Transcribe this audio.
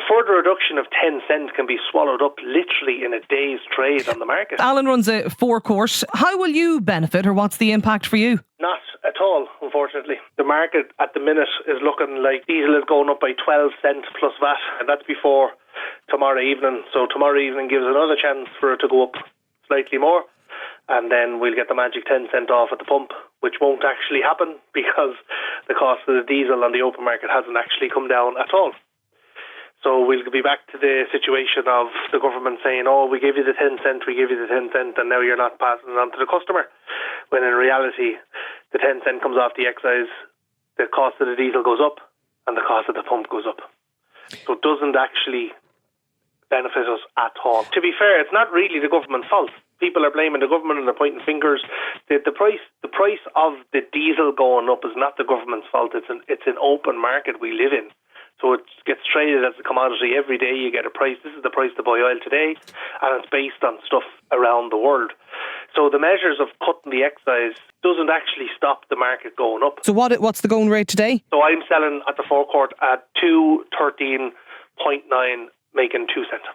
further reduction of 10 cents can be swallowed up literally in a day's trade on the market. Alan runs a forecourt. How will you benefit, or what's the impact for you? Not at all, unfortunately. The market at the minute is looking like diesel is going up by 12 cents plus VAT, and that's before tomorrow evening. So tomorrow evening gives another chance for it to go up slightly more, and then we'll get the magic 10 cent off at the pump, which won't actually happen because the cost of the diesel on the open market hasn't actually come down at all. So we'll be back to the situation of the government saying, oh, we gave you the 10 cent, we gave you the 10 cent, and now you're not passing it on to the customer. When in reality, the 10 cent comes off the excise, the cost of the diesel goes up, and the cost of the pump goes up. So it doesn't actually benefit us at all. To be fair, it's not really the government's fault. People are blaming the government and they're pointing fingers. The price of the diesel going up is not the government's fault. It's an open market we live in. So it gets traded as a commodity every day. You get a price. This is the price to buy oil today, and it's based on stuff around the world. So the measures of cutting the excise doesn't actually stop the market going up. So what's the going rate today? So I'm selling at the forecourt at 213.9, making 2 cents.